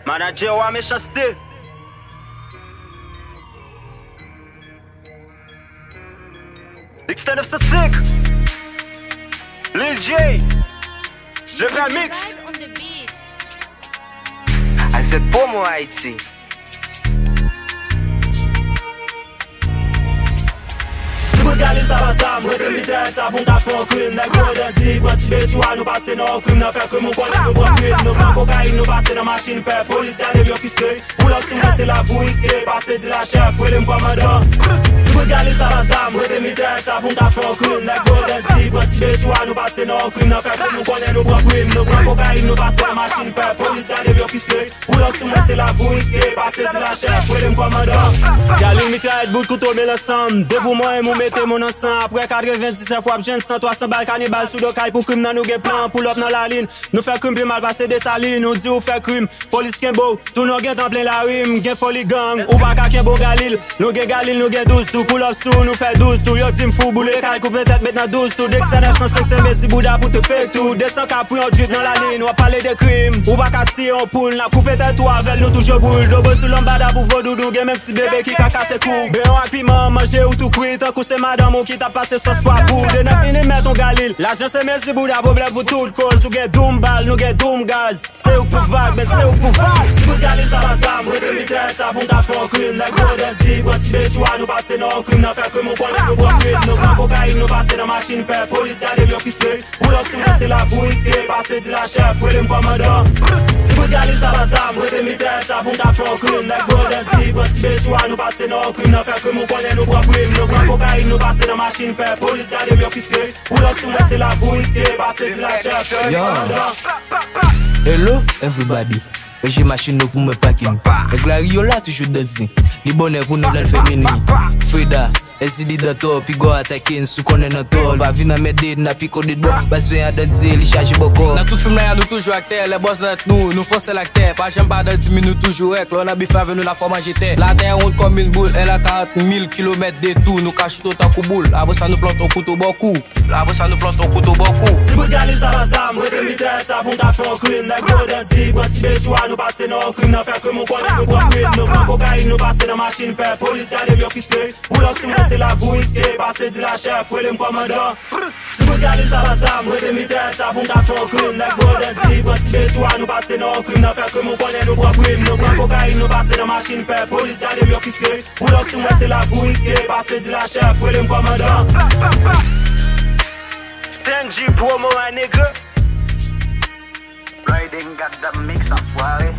Manager ou à méchanceté. Dexter 905 Lil J Le vrai mix. A set pou mou Haiti. Gale sa bazam, rete mitel sa pou ka fon krim. Nèg modern zi, kwa ti bechwa nou pase nan krim. Nan fè krim ou konnen nou bon krim. Nou pran kokain nou pase nan machine pè. Polis gade myo fiske, ou lop sou mwen se la vou iske. Pase di la chef, wè lem komandan. Si pou gale sa bazam, rete mitel sa pou ka fon krim. Nèg modern zi, kwa ti bechwa nou pase nan krim. Nan fè krim ou konnen nou bon krim. Nou pran kokain nou pase nan machine pè. Polis gade myo fiske, ou lop sou mwen se la vou iske. Pase di la chef, wè lem komandan. Gale mitel bout koutou me l'ensemble. Debout moi mou mette mon ensemble. Après 97 fois j'en 100 300 balles cannibal sous le caille pour crime nan nou gen plan pull up dans la ligne. Nous fait crime puis mal passer des salines. Nous dit ou fait crime. Police gen beau, tout nous gen en plein la rime. Gen folie gang, ou pas ka ken beau Galil. Nous gen Galil, nous gen 12 tout. Pull up sous, nous fait 12 tout. Yo team fou boule caille coupe tête maintenant 12 tout. Dexter 905 c'est Messi Bouddha pour te faire tout. Descend cap pour un drip dans la ligne. On va parler de crime. Ou pas ka tirer en poule. N'a coupé tête tout avec nous toujours boule. Dobo sous l'ambada pour vos doudou. Gen même si bébé qui ka casse cou. Béon ak piment, manger ou tout cuit. Tant que c'est madame ou qui t'a passé sauce pois pour. De neuf fini met ton Galil. L'argent c'est Messi Bouddha problème pour toute cause. Nous gen doom bal, nous gen doom gaz. C'est ou pour vague, mais c'est ou pour vague. Si vous galez ça va ça, rete mitel ça pour ka fon crime. Nèg modern zi, kwa ti bechwa nou pase nan crime. Nan fè crime ou konnen nou bon crime. Nou pran kokain nou pase nan machine pè. Polis gade myo fiske, ou lop sou mwen se la vou iske. Pase di la chef, wè lem komandan. Si vous galez ça va ça, rete mitel ça pour ka fon crime. Nèg modern zi, kwa ti bechwa nou pase nan crime. Nan fè crime ou konnen nou bon crime. Nou pran kokain nou pase nan machine pè. Polis gade myo fiske, ou lop sou mwen se la vou iske. Pase di la chef, wè lem komandan. Hello everybody. J'ai machine pour me packing. Le glario là toujours dancing. Les bonnets pour nous dans le féminin. Frida, SID d'attort, puis go attaquer, sous qu'on est notre tour. Pas venir m'aider, n'a pico de doigts. Pas se faire danser, les charges beaucoup. Dans tout film là, nous toujours acteurs, les boss notre nous force l'acteur. Pas j'aime pas de 10 minutes toujours avec. On a biffé avec nous la forme j'étais. La terre roule comme une boule, elle a 40 000 km de tout. Nous cache tout autant que boule. Après ça nous plante au couteau beaucoup. Après ça nous plante au couteau beaucoup. Si vous galez ça va ça, rete mitel ça pour ka fon crime. Nèg modern zi, kwa ti bechwa nou pase nan crime. Nan fè crime ou konnen nou bon crime. Nou pran kokain nou pase nan machine pè. Polis gade myo fiske, ou lop sou mwen se la vou iske. Pase di la chef, wè lem komandan. Si vous galez ça va ça, rete mitel ça pour ka fon crime. Nèg modern zi, kwa ti bechwa nou pase nan crime. Nan fè crime ou konnen nou bon crime. Nou pran kokain nou pase nan machine pè. Polis gade myo fiske, ou lop sou mwen se la vou iske. Pase di la chef, wè lem komandan. Stenji promo un nègre. Riding got the mix en soirée.